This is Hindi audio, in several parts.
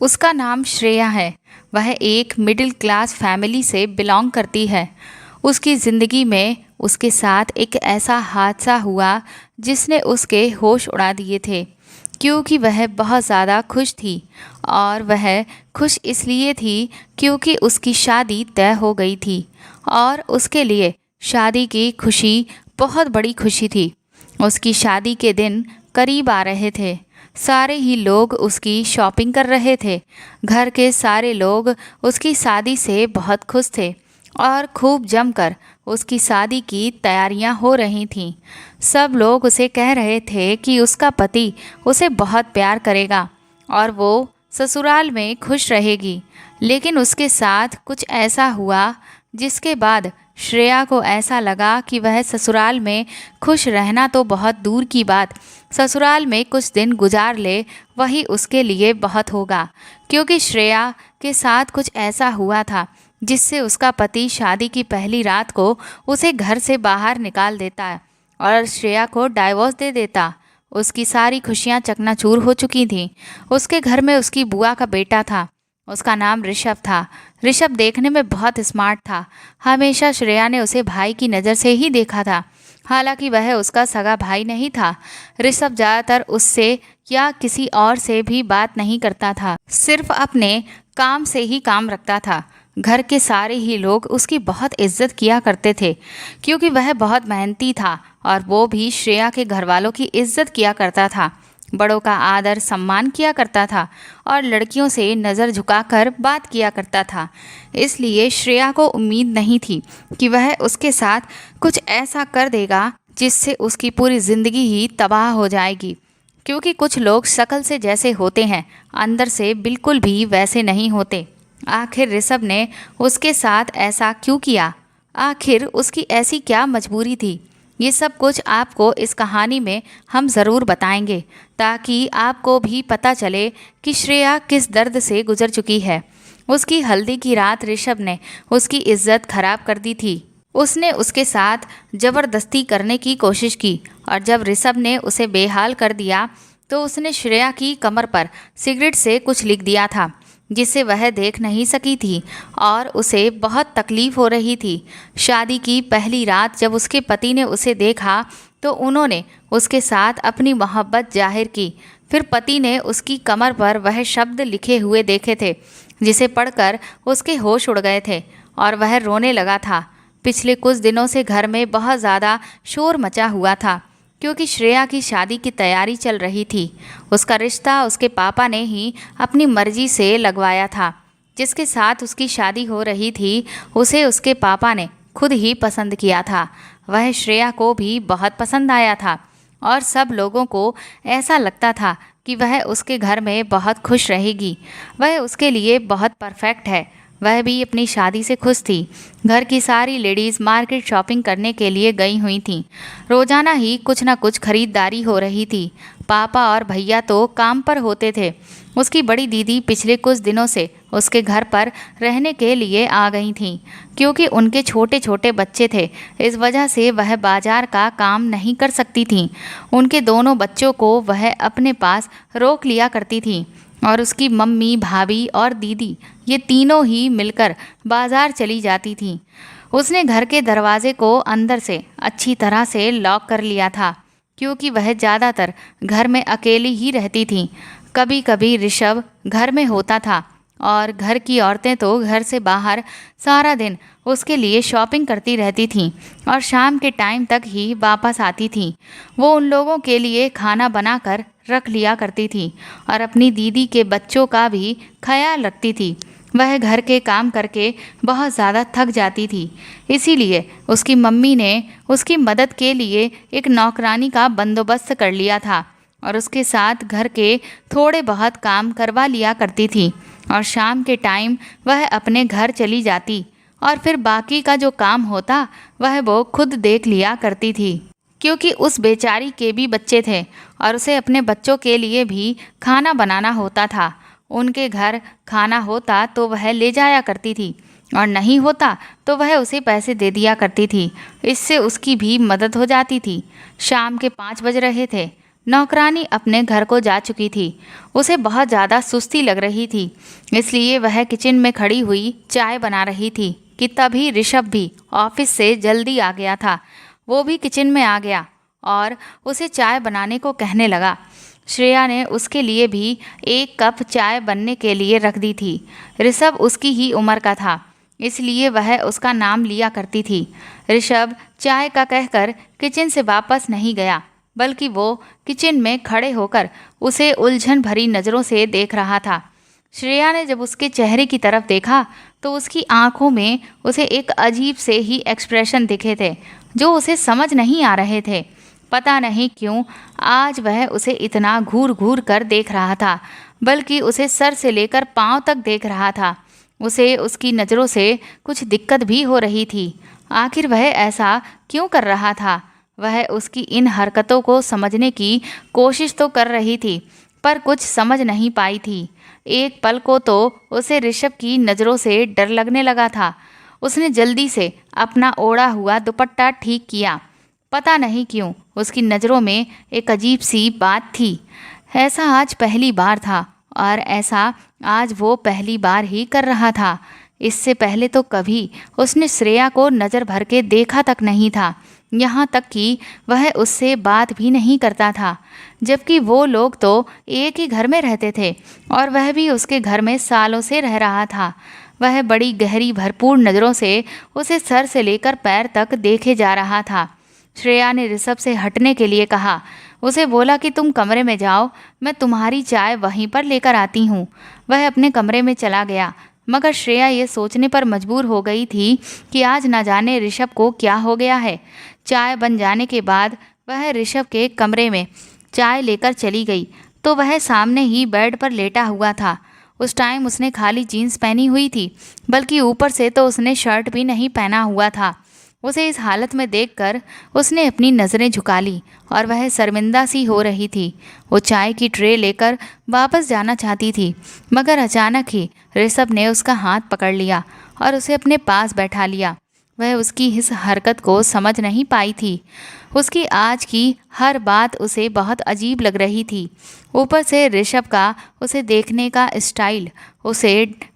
उसका नाम श्रेया है। वह एक मिडिल क्लास फैमिली से बिलोंग करती है। उसकी ज़िंदगी में उसके साथ एक ऐसा हादसा हुआ जिसने उसके होश उड़ा दिए थे, क्योंकि वह बहुत ज़्यादा खुश थी। और वह खुश इसलिए थी क्योंकि उसकी शादी तय हो गई थी और उसके लिए शादी की खुशी बहुत बड़ी खुशी थी। उसकी शादी के दिन करीब आ रहे थे। सारे ही लोग उसकी शॉपिंग कर रहे थे। घर के सारे लोग उसकी शादी से बहुत खुश थे और खूब जमकर उसकी शादी की तैयारियां हो रही थीं। सब लोग उसे कह रहे थे कि उसका पति उसे बहुत प्यार करेगा और वो ससुराल में खुश रहेगी। लेकिन उसके साथ कुछ ऐसा हुआ जिसके बाद श्रेया को ऐसा लगा कि वह ससुराल में खुश रहना तो बहुत दूर की बात, ससुराल में कुछ दिन गुजार ले वही उसके लिए बहुत होगा। क्योंकि श्रेया के साथ कुछ ऐसा हुआ था जिससे उसका पति शादी की पहली रात को उसे घर से बाहर निकाल देता और श्रेया को डाइवोर्स दे देता। उसकी सारी खुशियां चकनाचूर हो चुकी थीं। उसके घर में उसकी बुआ का बेटा था। उसका नाम ऋषभ था। ऋषभ देखने में बहुत स्मार्ट था। हमेशा श्रेया ने उसे भाई की नज़र से ही देखा था, हालांकि वह उसका सगा भाई नहीं था। ऋषभ ज़्यादातर उससे या किसी और से भी बात नहीं करता था, सिर्फ अपने काम से ही काम रखता था। घर के सारे ही लोग उसकी बहुत इज्जत किया करते थे क्योंकि वह बहुत मेहनती था और वो भी श्रेया के घर वालों की इज्जत किया करता था, बड़ों का आदर सम्मान किया करता था और लड़कियों से नज़र झुकाकर बात किया करता था। इसलिए श्रेया को उम्मीद नहीं थी कि वह उसके साथ कुछ ऐसा कर देगा जिससे उसकी पूरी ज़िंदगी ही तबाह हो जाएगी। क्योंकि कुछ लोग शक्ल से जैसे होते हैं, अंदर से बिल्कुल भी वैसे नहीं होते। आखिर ऋषभ ने उसके साथ ऐसा क्यों किया? आखिर उसकी ऐसी क्या मजबूरी थी? ये सब कुछ आपको इस कहानी में हम ज़रूर बताएंगे ताकि आपको भी पता चले कि श्रेया किस दर्द से गुजर चुकी है। उसकी हल्दी की रात ऋषभ ने उसकी इज्जत खराब कर दी थी। उसने उसके साथ ज़बरदस्ती करने की कोशिश की और जब ऋषभ ने उसे बेहाल कर दिया तो उसने श्रेया की कमर पर सिगरेट से कुछ लिख दिया था जिसे वह देख नहीं सकी थी और उसे बहुत तकलीफ़ हो रही थी। शादी की पहली रात जब उसके पति ने उसे देखा तो उन्होंने उसके साथ अपनी मोहब्बत जाहिर की। फिर पति ने उसकी कमर पर वह शब्द लिखे हुए देखे थे जिसे पढ़कर उसके होश उड़ गए थे और वह रोने लगा था। पिछले कुछ दिनों से घर में बहुत ज़्यादा शोर मचा हुआ था क्योंकि श्रेया की शादी की तैयारी चल रही थी। उसका रिश्ता उसके पापा ने ही अपनी मर्जी से लगवाया था। जिसके साथ उसकी शादी हो रही थी उसे उसके पापा ने खुद ही पसंद किया था। वह श्रेया को भी बहुत पसंद आया था और सब लोगों को ऐसा लगता था कि वह उसके घर में बहुत खुश रहेगी। वह उसके लिए बहुत परफेक्ट है। वह भी अपनी शादी से खुश थी। घर की सारी लेडीज़ मार्केट शॉपिंग करने के लिए गई हुई थीं। रोज़ाना ही कुछ ना कुछ खरीदारी हो रही थी। पापा और भैया तो काम पर होते थे। उसकी बड़ी दीदी पिछले कुछ दिनों से उसके घर पर रहने के लिए आ गई थीं क्योंकि उनके छोटे छोटे बच्चे थे। इस वजह से वह बाजार का काम नहीं कर सकती थीं। उनके दोनों बच्चों को वह अपने पास रोक लिया करती थीं और उसकी मम्मी, भाभी और दीदी ये तीनों ही मिलकर बाजार चली जाती थीं। उसने घर के दरवाजे को अंदर से अच्छी तरह से लॉक कर लिया था क्योंकि वह ज़्यादातर घर में अकेली ही रहती थीं। कभी कभी ऋषभ घर में होता था और घर की औरतें तो घर से बाहर सारा दिन उसके लिए शॉपिंग करती रहती थीं और शाम के टाइम तक ही वापस आती थीं। वो उन लोगों के लिए खाना बनाकर रख लिया करती थी और अपनी दीदी के बच्चों का भी ख्याल रखती थी। वह घर के काम करके बहुत ज़्यादा थक जाती थी, इसीलिए उसकी मम्मी ने उसकी मदद के लिए एक नौकरानी का बंदोबस्त कर लिया था और उसके साथ घर के थोड़े बहुत काम करवा लिया करती थी और शाम के टाइम वह अपने घर चली जाती और फिर बाकी का जो काम होता वह वो खुद देख लिया करती थी क्योंकि उस बेचारी के भी बच्चे थे और उसे अपने बच्चों के लिए भी खाना बनाना होता था। उनके घर खाना होता तो वह ले जाया करती थी और नहीं होता तो वह उसे पैसे दे दिया करती थी। इससे उसकी भी मदद हो जाती थी। शाम के 5 बज रहे थे। नौकरानी अपने घर को जा चुकी थी। उसे बहुत ज़्यादा सुस्ती लग रही थी, इसलिए वह किचन में खड़ी हुई चाय बना रही थी कि तभी ऋषभ भी ऑफिस से जल्दी आ गया था। वो भी किचन में आ गया और उसे चाय बनाने को कहने लगा। श्रेया ने उसके लिए भी एक कप चाय बनने के लिए रख दी थी। ऋषभ उसकी ही उम्र का था, इसलिए वह उसका नाम लिया करती थी। ऋषभ चाय का कहकर किचन से वापस नहीं गया, बल्कि वो किचन में खड़े होकर उसे उलझन भरी नज़रों से देख रहा था। श्रेया ने जब उसके चेहरे की तरफ देखा तो उसकी आंखों में उसे एक अजीब से ही एक्सप्रेशन दिखे थे जो उसे समझ नहीं आ रहे थे। पता नहीं क्यों आज वह उसे इतना घूर घूर कर देख रहा था, बल्कि उसे सर से लेकर पांव तक देख रहा था। उसे उसकी नज़रों से कुछ दिक्कत भी हो रही थी। आखिर वह ऐसा क्यों कर रहा था? वह उसकी इन हरकतों को समझने की कोशिश तो कर रही थी, पर कुछ समझ नहीं पाई थी। एक पल को तो उसे ऋषभ की नज़रों से डर लगने लगा था। उसने जल्दी से अपना ओढ़ा हुआ दुपट्टा ठीक किया। पता नहीं क्यों उसकी नज़रों में एक अजीब सी बात थी। ऐसा आज पहली बार था और ऐसा आज वो पहली बार ही कर रहा था। इससे पहले तो कभी उसने श्रेया को नज़र भर के देखा तक नहीं था। यहाँ तक कि वह उससे बात भी नहीं करता था, जबकि वो लोग तो एक ही घर में रहते थे और वह भी उसके घर में सालों से रह रहा था। वह बड़ी गहरी भरपूर नज़रों से उसे सर से लेकर पैर तक देखे जा रहा था। श्रेया ने ऋषभ से हटने के लिए कहा। उसे बोला कि तुम कमरे में जाओ, मैं तुम्हारी चाय वहीं पर लेकर आती हूँ। वह अपने कमरे में चला गया, मगर श्रेया ये सोचने पर मजबूर हो गई थी कि आज न जाने ऋषभ को क्या हो गया है। चाय बन जाने के बाद वह ऋषभ के कमरे में चाय लेकर चली गई तो वह सामने ही बेड पर लेटा हुआ था। उस टाइम उसने खाली जीन्स पहनी हुई थी, बल्कि ऊपर से तो उसने शर्ट भी नहीं पहना हुआ था। उसे इस हालत में देखकर उसने अपनी नज़रें झुका ली और वह शर्मिंदा सी हो रही थी। वो चाय की ट्रे लेकर वापस जाना चाहती थी, मगर अचानक ही ऋषभ ने उसका हाथ पकड़ लिया और उसे अपने पास बैठा लिया। वह उसकी इस हरकत को समझ नहीं पाई थी। उसकी आज की हर बात उसे बहुत अजीब लग रही थी। ऊपर से ऋषभ का उसे देखने का स्टाइल उसे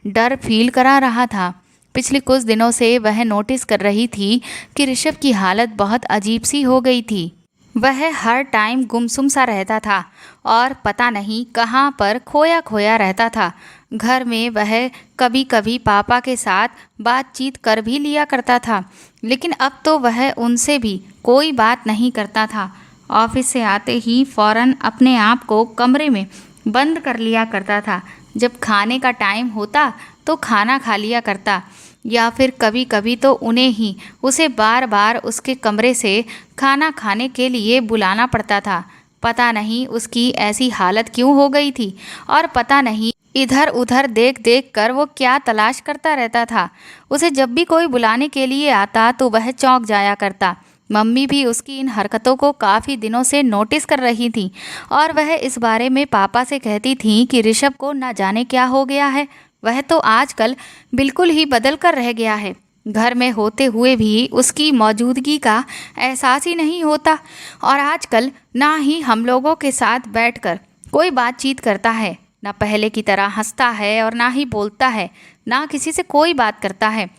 डर फील करा रहा था। पिछले कुछ दिनों से वह नोटिस कर रही थी कि ऋषभ की हालत बहुत अजीब सी हो गई थी। वह हर टाइम गुमसुम सा रहता था और पता नहीं कहाँ पर खोया खोया रहता था। घर में वह कभी कभी पापा के साथ बातचीत कर भी लिया करता था, लेकिन अब तो वह उनसे भी कोई बात नहीं करता था। ऑफिस से आते ही फौरन अपने आप को कमरे में बंद कर लिया करता था। जब खाने का टाइम होता तो खाना खा लिया करता, या फिर कभी कभी तो उन्हें ही उसे बार बार उसके कमरे से खाना खाने के लिए बुलाना पड़ता था। पता नहीं उसकी ऐसी हालत क्यों हो गई थी और पता नहीं इधर उधर देख देख कर वो क्या तलाश करता रहता था। उसे जब भी कोई बुलाने के लिए आता तो वह चौंक जाया करता। मम्मी भी उसकी इन हरकतों को काफ़ी दिनों से नोटिस कर रही थी और वह इस बारे में पापा से कहती थी कि ऋषभ को ना जाने क्या हो गया है। वह तो आजकल बिल्कुल ही बदल कर रह गया है। घर में होते हुए भी उसकी मौजूदगी का एहसास ही नहीं होता और आजकल ना ही हम लोगों के साथ बैठकर कोई बातचीत करता है, ना पहले की तरह हंसता है और ना ही बोलता है, ना किसी से कोई बात करता है।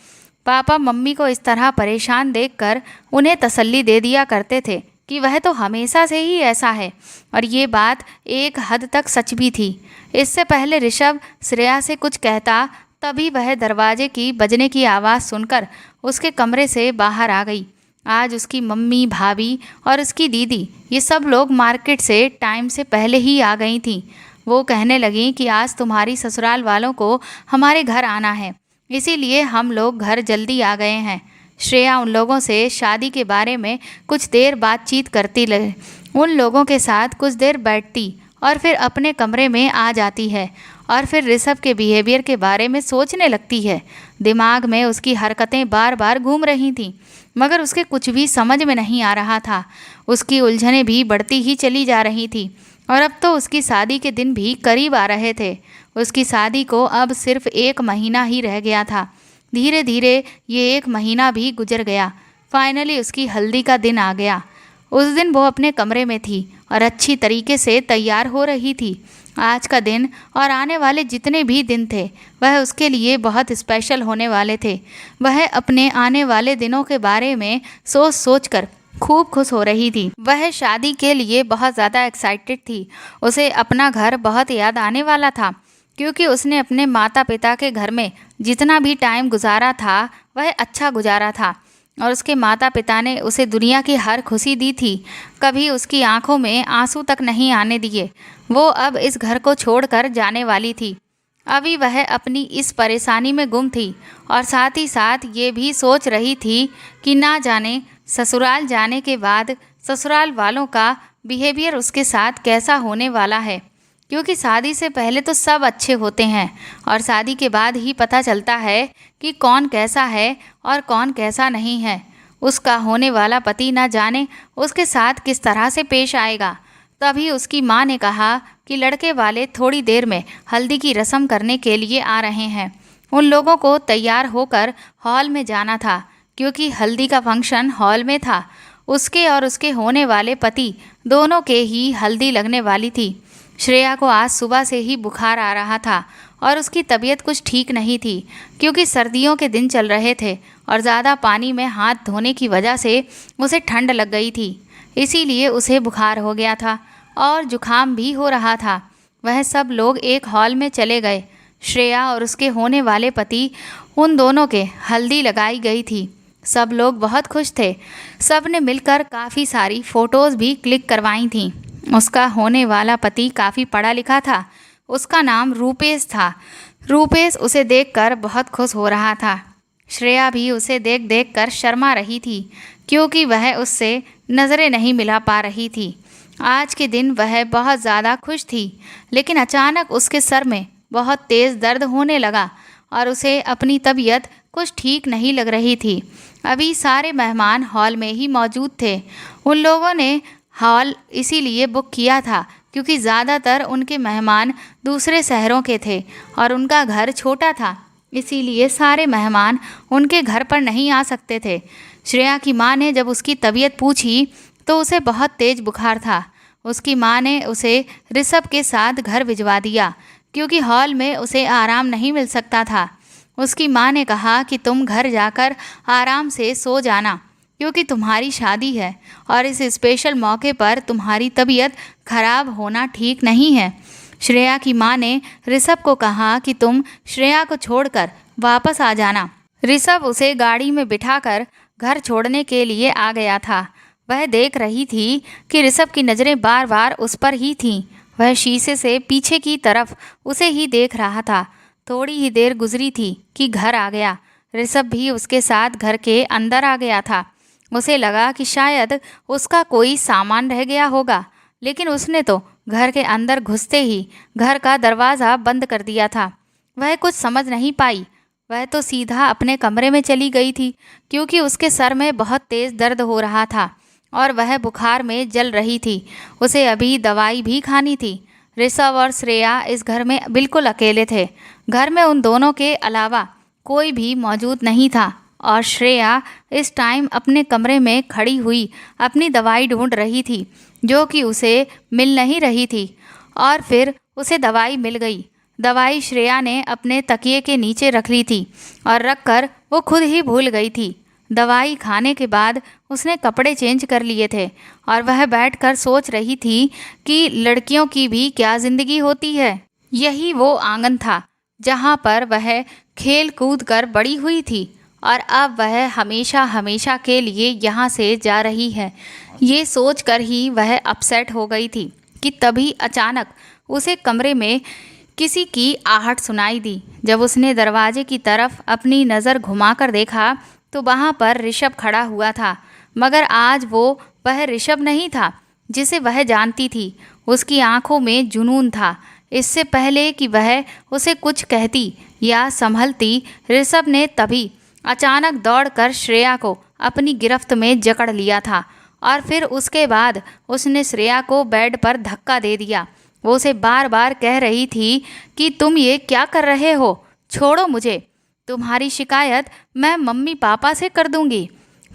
पापा मम्मी को इस तरह परेशान देखकर उन्हें तसल्ली दे दिया करते थे कि वह तो हमेशा से ही ऐसा है, और ये बात एक हद तक सच भी थी। इससे पहले ऋषभ श्रेया से कुछ कहता तभी वह दरवाजे की बजने की आवाज़ सुनकर उसके कमरे से बाहर आ गई। आज उसकी मम्मी, भाभी और उसकी दीदी ये सब लोग मार्केट से टाइम से पहले ही आ गई थीं। वो कहने लगी कि आज तुम्हारी ससुराल वालों को हमारे घर आना है, इसीलिए हम लोग घर जल्दी आ गए हैं। श्रेया उन लोगों से शादी के बारे में कुछ देर बातचीत करती रहे, उन लोगों के साथ कुछ देर बैठती और फिर अपने कमरे में आ जाती है और फिर ऋषभ के बिहेवियर के बारे में सोचने लगती है। दिमाग में उसकी हरकतें बार बार घूम रही थीं, मगर उसके कुछ भी समझ में नहीं आ रहा था। उसकी उलझनें भी बढ़ती ही चली जा रही थी और अब तो उसकी शादी के दिन भी करीब आ रहे थे। उसकी शादी को अब सिर्फ 1 महीना ही रह गया था। धीरे धीरे ये 1 महीना भी गुजर गया। फाइनली उसकी हल्दी का दिन आ गया। उस दिन वो अपने कमरे में थी और अच्छी तरीके से तैयार हो रही थी। आज का दिन और आने वाले जितने भी दिन थे वह उसके लिए बहुत स्पेशल होने वाले थे। वह अपने आने वाले दिनों के बारे में सोच सोच कर खूब खुश हो रही थी। वह शादी के लिए बहुत ज़्यादा एक्साइटेड थी। उसे अपना घर बहुत याद आने वाला था, क्योंकि उसने अपने माता पिता के घर में जितना भी टाइम गुजारा था वह अच्छा गुजारा था और उसके माता पिता ने उसे दुनिया की हर खुशी दी थी। कभी उसकी आंखों में आंसू तक नहीं आने दिए। वो अब इस घर को छोड़कर जाने वाली थी। अभी वह अपनी इस परेशानी में गुम थी और साथ ही साथ ये भी सोच रही थी कि ना जाने ससुराल जाने के बाद ससुराल वालों का बिहेवियर उसके साथ कैसा होने वाला है, क्योंकि शादी से पहले तो सब अच्छे होते हैं और शादी के बाद ही पता चलता है कि कौन कैसा है और कौन कैसा नहीं है। उसका होने वाला पति ना जाने उसके साथ किस तरह से पेश आएगा। तभी उसकी माँ ने कहा कि लड़के वाले थोड़ी देर में हल्दी की रस्म करने के लिए आ रहे हैं। उन लोगों को तैयार होकर हॉल में जाना था, क्योंकि हल्दी का फंक्शन हॉल में था। उसके और उसके होने वाले पति दोनों के ही हल्दी लगने वाली थी। श्रेया को आज सुबह से ही बुखार आ रहा था और उसकी तबीयत कुछ ठीक नहीं थी, क्योंकि सर्दियों के दिन चल रहे थे और ज़्यादा पानी में हाथ धोने की वजह से उसे ठंड लग गई थी। इसीलिए उसे बुखार हो गया था और जुखाम भी हो रहा था। वह सब लोग एक हॉल में चले गए। श्रेया और उसके होने वाले पति, उन दोनों के हल्दी लगाई गई थी। सब लोग बहुत खुश थे। सब ने मिलकर काफ़ी सारी फ़ोटोज़ भी क्लिक करवाई थीं। उसका होने वाला पति काफ़ी पढ़ा लिखा था। उसका नाम रूपेश था। रूपेश उसे देखकर बहुत खुश हो रहा था। श्रेया भी उसे देख देख कर शर्मा रही थी, क्योंकि वह उससे नज़रें नहीं मिला पा रही थी। आज के दिन वह बहुत ज़्यादा खुश थी, लेकिन अचानक उसके सर में बहुत तेज़ दर्द होने लगा और उसे अपनी तबीयत कुछ ठीक नहीं लग रही थी। अभी सारे मेहमान हॉल में ही मौजूद थे। उन लोगों ने हॉल इसीलिए बुक किया था क्योंकि ज़्यादातर उनके मेहमान दूसरे शहरों के थे और उनका घर छोटा था, इसीलिए सारे मेहमान उनके घर पर नहीं आ सकते थे। श्रेया की माँ ने जब उसकी तबीयत पूछी तो उसे बहुत तेज़ बुखार था। उसकी माँ ने उसे ऋषभ के साथ घर भिजवा दिया, क्योंकि हॉल में उसे आराम नहीं मिल सकता था। उसकी माँ ने कहा कि तुम घर जाकर आराम से सो जाना, क्योंकि तुम्हारी शादी है और इस स्पेशल मौके पर तुम्हारी तबीयत खराब होना ठीक नहीं है। श्रेया की माँ ने ऋषभ को कहा कि तुम श्रेया को छोड़कर वापस आ जाना। ऋषभ उसे गाड़ी में बिठाकर घर छोड़ने के लिए आ गया था। वह देख रही थी कि ऋषभ की नज़रें बार बार उस पर ही थीं। वह शीशे से पीछे की तरफ उसे ही देख रहा था। थोड़ी ही देर गुजरी थी कि घर आ गया। ऋषभ भी उसके साथ घर के अंदर आ गया था। उसे लगा कि शायद उसका कोई सामान रह गया होगा, लेकिन उसने तो घर के अंदर घुसते ही घर का दरवाज़ा बंद कर दिया था। वह कुछ समझ नहीं पाई। वह तो सीधा अपने कमरे में चली गई थी, क्योंकि उसके सर में बहुत तेज़ दर्द हो रहा था और वह बुखार में जल रही थी। उसे अभी दवाई भी खानी थी। ऋषभ और श्रेया इस घर में बिल्कुल अकेले थे। घर में उन दोनों के अलावा कोई भी मौजूद नहीं था और श्रेया इस टाइम अपने कमरे में खड़ी हुई अपनी दवाई ढूंढ रही थी, जो कि उसे मिल नहीं रही थी। और फिर उसे दवाई मिल गई। दवाई श्रेया ने अपने तकिए के नीचे रख ली थी और रखकर वो खुद ही भूल गई थी। दवाई खाने के बाद उसने कपड़े चेंज कर लिए थे और वह बैठकर सोच रही थी कि लड़कियों की भी क्या ज़िंदगी होती है। यही वो आंगन था जहाँ पर वह खेल कूद कर बड़ी हुई थी और अब वह हमेशा हमेशा के लिए यहाँ से जा रही है। ये सोचकर ही वह अपसेट हो गई थी कि तभी अचानक उसे कमरे में किसी की आहट सुनाई दी। जब उसने दरवाजे की तरफ अपनी नज़र घुमाकर देखा तो वहाँ पर ऋषभ खड़ा हुआ था, मगर आज वह ऋषभ नहीं था जिसे वह जानती थी। उसकी आंखों में जुनून था। इससे पहले कि वह उसे कुछ कहती या संभलती, ऋषभ ने तभी अचानक दौड़कर श्रेया को अपनी गिरफ्त में जकड़ लिया था और फिर उसके बाद उसने श्रेया को बेड पर धक्का दे दिया। वो उसे बार बार कह रही थी कि तुम ये क्या कर रहे हो, छोड़ो मुझे, तुम्हारी शिकायत मैं मम्मी पापा से कर दूंगी।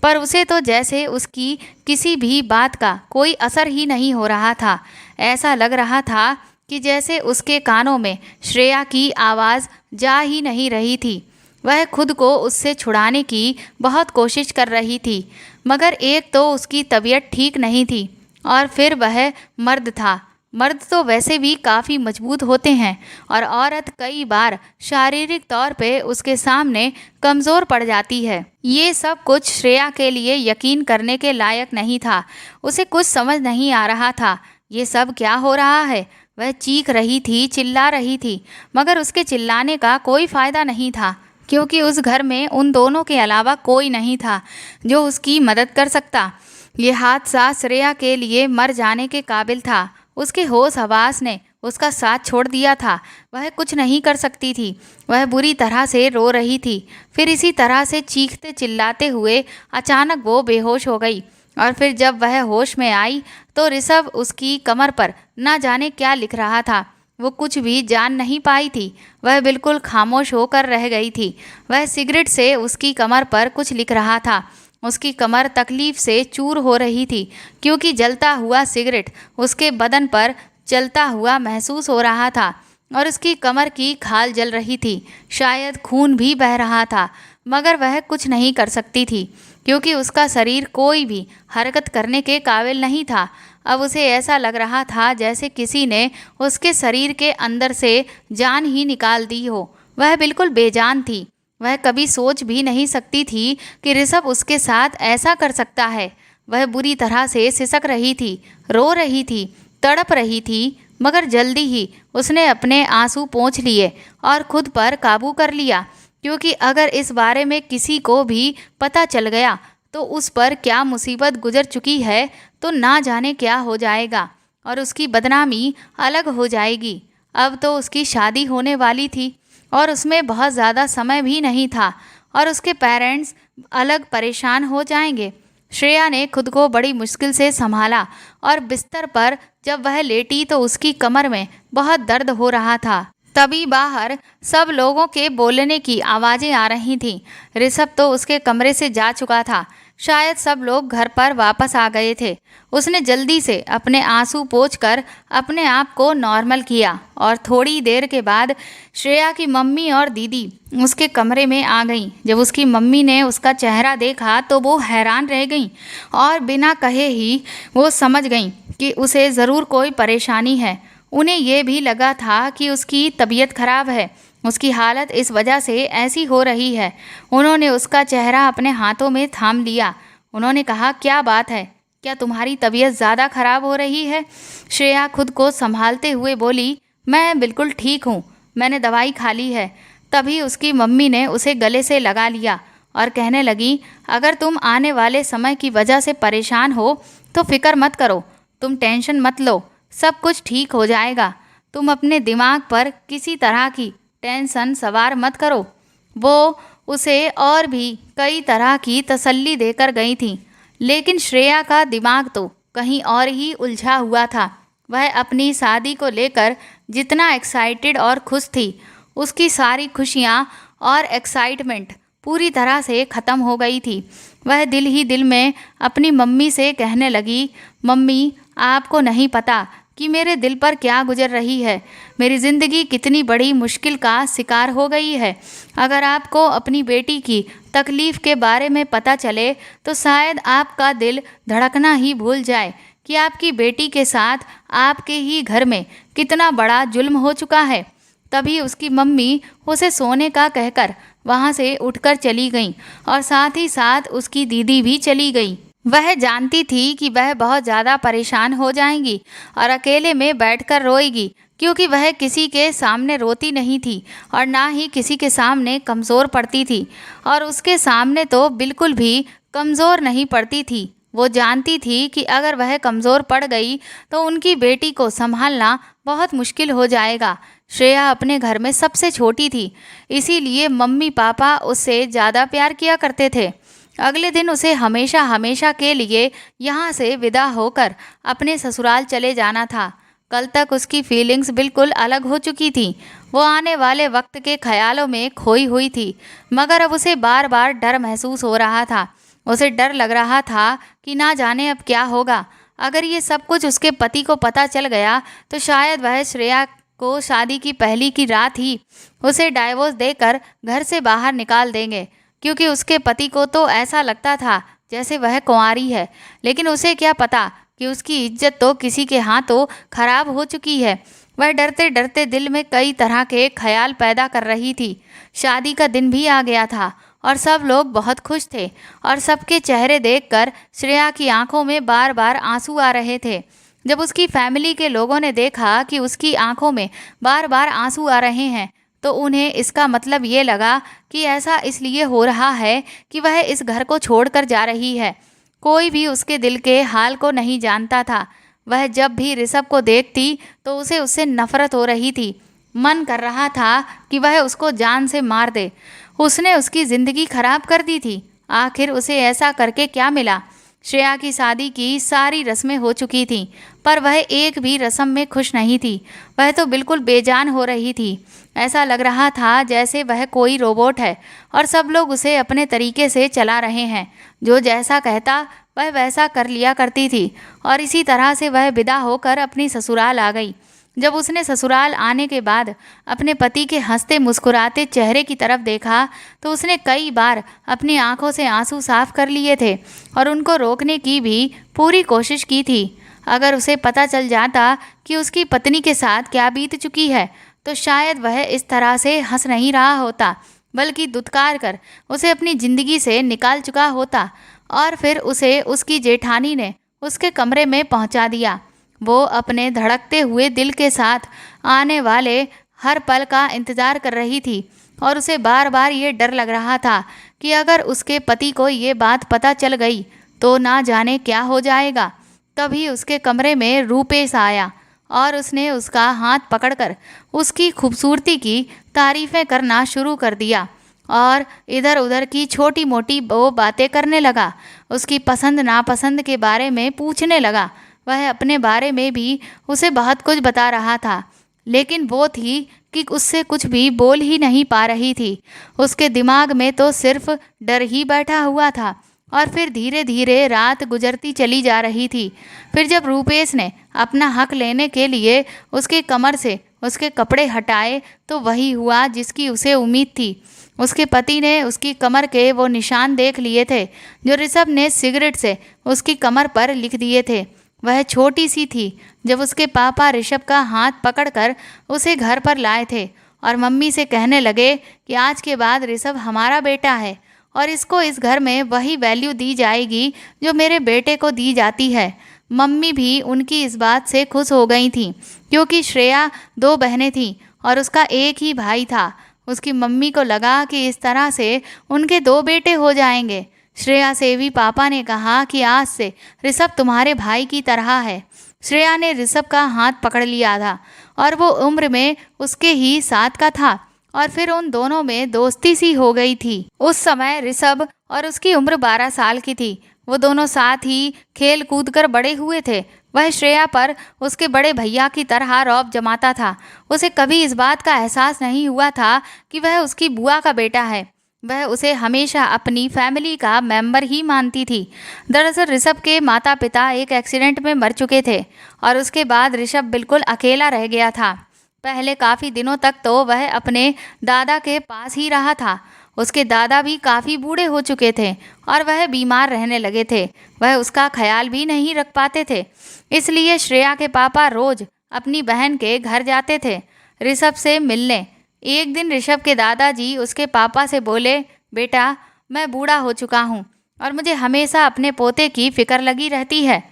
पर उसे तो जैसे उसकी किसी भी बात का कोई असर ही नहीं हो रहा था। ऐसा लग रहा था कि जैसे उसके कानों में श्रेया की आवाज़ जा ही नहीं रही थी। वह खुद को उससे छुड़ाने की बहुत कोशिश कर रही थी, मगर एक तो उसकी तबीयत ठीक नहीं थी और फिर वह मर्द था। मर्द तो वैसे भी काफ़ी मजबूत होते हैं और औरत कई बार शारीरिक तौर पे उसके सामने कमज़ोर पड़ जाती है। ये सब कुछ श्रेया के लिए यकीन करने के लायक नहीं था। उसे कुछ समझ नहीं आ रहा था, ये सब क्या हो रहा है। वह चीख रही थी, चिल्ला रही थी, मगर उसके चिल्लाने का कोई फ़ायदा नहीं था, क्योंकि उस घर में उन दोनों के अलावा कोई नहीं था जो उसकी मदद कर सकता। ये हादसा श्रेया के लिए मर जाने के काबिल था। उसके होश हवास ने उसका साथ छोड़ दिया था। वह कुछ नहीं कर सकती थी। वह बुरी तरह से रो रही थी। फिर इसी तरह से चीखते चिल्लाते हुए अचानक वो बेहोश हो गई और फिर जब वह होश में आई तो ऋषभ उसकी कमर पर न जाने क्या लिख रहा था। वो कुछ भी जान नहीं पाई थी। वह बिल्कुल खामोश होकर रह गई थी। वह सिगरेट से उसकी कमर पर कुछ लिख रहा था। उसकी कमर तकलीफ से चूर हो रही थी, क्योंकि जलता हुआ सिगरेट उसके बदन पर जलता हुआ महसूस हो रहा था और उसकी कमर की खाल जल रही थी। शायद खून भी बह रहा था, मगर वह कुछ नहीं कर सकती थी, क्योंकि उसका शरीर कोई भी हरकत करने के काबिल नहीं था। अब उसे ऐसा लग रहा था जैसे किसी ने उसके शरीर के अंदर से जान ही निकाल दी हो। वह बिल्कुल बेजान थी। वह कभी सोच भी नहीं सकती थी कि ऋषभ उसके साथ ऐसा कर सकता है। वह बुरी तरह से सिसक रही थी, रो रही थी, तड़प रही थी, मगर जल्दी ही उसने अपने आंसू पोंछ लिए और खुद पर काबू कर लिया, क्योंकि अगर इस बारे में किसी को भी पता चल गया तो उस पर क्या मुसीबत गुजर चुकी है तो ना जाने क्या हो जाएगा और उसकी बदनामी अलग हो जाएगी। अब तो उसकी शादी होने वाली थी और उसमें बहुत ज़्यादा समय भी नहीं था और उसके पेरेंट्स अलग परेशान हो जाएंगे। श्रेया ने खुद को बड़ी मुश्किल से संभाला और बिस्तर पर जब वह लेटी तो उसकी कमर में बहुत दर्द हो रहा था। तभी बाहर सब लोगों के बोलने की आवाज़ें आ रही थीं। ऋषभ तो उसके कमरे से जा चुका था। शायद सब लोग घर पर वापस आ गए थे। उसने जल्दी से अपने आंसू पोंछकर अपने आप को नॉर्मल किया और थोड़ी देर के बाद श्रेया की मम्मी और दीदी उसके कमरे में आ गईं। जब उसकी मम्मी ने उसका चेहरा देखा तो वो हैरान रह गईं और बिना कहे ही वो समझ गईं कि उसे ज़रूर कोई परेशानी है। उन्हें ये भी लगा था कि उसकी तबीयत खराब है, उसकी हालत इस वजह से ऐसी हो रही है। उन्होंने उसका चेहरा अपने हाथों में थाम लिया। उन्होंने कहा, क्या बात है, क्या तुम्हारी तबीयत ज़्यादा खराब हो रही है? श्रेया खुद को संभालते हुए बोली, मैं बिल्कुल ठीक हूँ, मैंने दवाई खा ली है। तभी उसकी मम्मी ने उसे गले से लगा लिया और कहने लगी, अगर तुम आने वाले समय की वजह से परेशान हो तो फिक्र मत करो, तुम टेंशन मत लो, सब कुछ ठीक हो जाएगा। तुम अपने दिमाग पर किसी तरह की टेंशन सवार मत करो। वो उसे और भी कई तरह की तसल्ली देकर गई थी, लेकिन श्रेया का दिमाग तो कहीं और ही उलझा हुआ था। वह अपनी शादी को लेकर जितना एक्साइटेड और खुश थी, उसकी सारी खुशियाँ और एक्साइटमेंट पूरी तरह से ख़त्म हो गई थी। वह दिल ही दिल में अपनी मम्मी से कहने लगी, मम्मी, आपको नहीं पता कि मेरे दिल पर क्या गुजर रही है। मेरी ज़िंदगी कितनी बड़ी मुश्किल का शिकार हो गई है। अगर आपको अपनी बेटी की तकलीफ़ के बारे में पता चले तो शायद आपका दिल धड़कना ही भूल जाए कि आपकी बेटी के साथ आपके ही घर में कितना बड़ा जुल्म हो चुका है। तभी उसकी मम्मी उसे सोने का कहकर वहाँ से उठकर चली गई और साथ ही साथ उसकी दीदी भी चली गई। वह जानती थी कि वह बहुत ज़्यादा परेशान हो जाएंगी और अकेले में बैठकर रोएगी, क्योंकि वह किसी के सामने रोती नहीं थी और ना ही किसी के सामने कमज़ोर पड़ती थी, और उसके सामने तो बिल्कुल भी कमज़ोर नहीं पड़ती थी। वो जानती थी कि अगर वह कमज़ोर पड़ गई तो उनकी बेटी को संभालना बहुत मुश्किल हो जाएगा। श्रेया अपने घर में सबसे छोटी थी, इसीलिए मम्मी पापा उससे ज़्यादा प्यार किया करते थे। अगले दिन उसे हमेशा हमेशा के लिए यहाँ से विदा होकर अपने ससुराल चले जाना था। कल तक उसकी फीलिंग्स बिल्कुल अलग हो चुकी थी। वो आने वाले वक्त के ख्यालों में खोई हुई थी, मगर अब उसे बार बार डर महसूस हो रहा था उसे डर लग रहा था कि ना जाने अब क्या होगा। अगर ये सब कुछ उसके पति को पता चल गया तो शायद वह श्रेया को शादी की पहली की रात ही उसे डाइवोर्स देकर घर से बाहर निकाल देंगे, क्योंकि उसके पति को तो ऐसा लगता था जैसे वह कुंवारी है। लेकिन उसे क्या पता कि उसकी इज्जत तो किसी के हाथों खराब हो चुकी है। वह डरते डरते दिल में कई तरह के ख्याल पैदा कर रही थी। शादी का दिन भी आ गया था और सब लोग बहुत खुश थे और सबके चेहरे देखकर श्रेया की आंखों में बार बार आंसू आ रहे थे। जब उसकी फैमिली के लोगों ने देखा कि उसकी आंखों में बार बार आंसू आ रहे हैं तो उन्हें इसका मतलब ये लगा कि ऐसा इसलिए हो रहा है कि वह इस घर को छोड़कर जा रही है। कोई भी उसके दिल के हाल को नहीं जानता था। वह जब भी ऋषभ को देखती तो उसे उससे नफरत हो रही थी। मन कर रहा था कि वह उसको जान से मार दे। उसने उसकी ज़िंदगी खराब कर दी थी। आखिर उसे ऐसा करके क्या मिला? श्रेया की शादी की सारी रस्में हो चुकी थीं, पर वह एक भी रस्म में खुश नहीं थी। वह तो बिल्कुल बेजान हो रही थी। ऐसा लग रहा था जैसे वह कोई रोबोट है और सब लोग उसे अपने तरीके से चला रहे हैं। जो जैसा कहता वह वैसा कर लिया करती थी और इसी तरह से वह विदा होकर अपनी ससुराल आ गई। जब उसने ससुराल आने के बाद अपने पति के हंसते मुस्कुराते चेहरे की तरफ देखा तो उसने कई बार अपनी आंखों से आंसू साफ कर लिए थे और उनको रोकने की भी पूरी कोशिश की थी। अगर उसे पता चल जाता कि उसकी पत्नी के साथ क्या बीत चुकी है तो शायद वह इस तरह से हंस नहीं रहा होता, बल्कि दुत्कार कर उसे अपनी ज़िंदगी से निकाल चुका होता। और फिर उसे उसकी जेठानी ने उसके कमरे में पहुंचा दिया। वो अपने धड़कते हुए दिल के साथ आने वाले हर पल का इंतज़ार कर रही थी और उसे बार बार ये डर लग रहा था कि अगर उसके पति को ये बात पता चल गई तो ना जाने क्या हो जाएगा। तभी उसके कमरे में रूपेश आया और उसने उसका हाथ पकड़कर उसकी खूबसूरती की तारीफ़ें करना शुरू कर दिया और इधर उधर की छोटी मोटी वो बातें करने लगा। उसकी पसंद नापसंद के बारे में पूछने लगा। वह अपने बारे में भी उसे बहुत कुछ बता रहा था, लेकिन वो थी कि उससे कुछ भी बोल ही नहीं पा रही थी। उसके दिमाग में तो सिर्फ डर ही बैठा हुआ था। और फिर धीरे धीरे रात गुजरती चली जा रही थी। फिर जब रूपेश ने अपना हक लेने के लिए उसके कमर से उसके कपड़े हटाए तो वही हुआ जिसकी उसे उम्मीद थी। उसके पति ने उसकी कमर के वो निशान देख लिए थे जो ऋषभ ने सिगरेट से उसकी कमर पर लिख दिए थे। वह छोटी सी थी जब उसके पापा ऋषभ का हाथ पकड़कर उसे घर पर लाए थे और मम्मी से कहने लगे कि आज के बाद ऋषभ हमारा बेटा है और इसको इस घर में वही वैल्यू दी जाएगी जो मेरे बेटे को दी जाती है। मम्मी भी उनकी इस बात से खुश हो गई थी, क्योंकि श्रेया 2 बहनें थीं और उसका एक ही भाई था। उसकी मम्मी को लगा कि इस तरह से उनके 2 बेटे हो जाएंगे। श्रेया से भी पापा ने कहा कि आज से ऋषभ तुम्हारे भाई की तरह है। श्रेया ने ऋषभ का हाथ पकड़ लिया था और वो उम्र में उसके ही साथ का था और फिर उन दोनों में दोस्ती सी हो गई थी। उस समय ऋषभ और उसकी उम्र 12 साल की थी। वो दोनों साथ ही खेल कूद कर बड़े हुए थे। वह श्रेया पर उसके बड़े भैया की तरह रौब जमाता था। उसे कभी इस बात का एहसास नहीं हुआ था कि वह उसकी बुआ का बेटा है। वह उसे हमेशा अपनी फैमिली का मेंबर ही मानती थी। दरअसल ऋषभ के माता पिता एक एक्सीडेंट में मर चुके थे और उसके बाद ऋषभ बिल्कुल अकेला रह गया था। पहले काफ़ी दिनों तक तो वह अपने दादा के पास ही रहा था। उसके दादा भी काफ़ी बूढ़े हो चुके थे और वह बीमार रहने लगे थे। वह उसका ख्याल भी नहीं रख पाते थे, इसलिए श्रेया के पापा रोज़ अपनी बहन के घर जाते थे ऋषभ से मिलने। एक दिन ऋषभ के दादाजी उसके पापा से बोले, बेटा मैं बूढ़ा हो चुका हूँ और मुझे हमेशा अपने पोते की फ़िक्र लगी रहती है।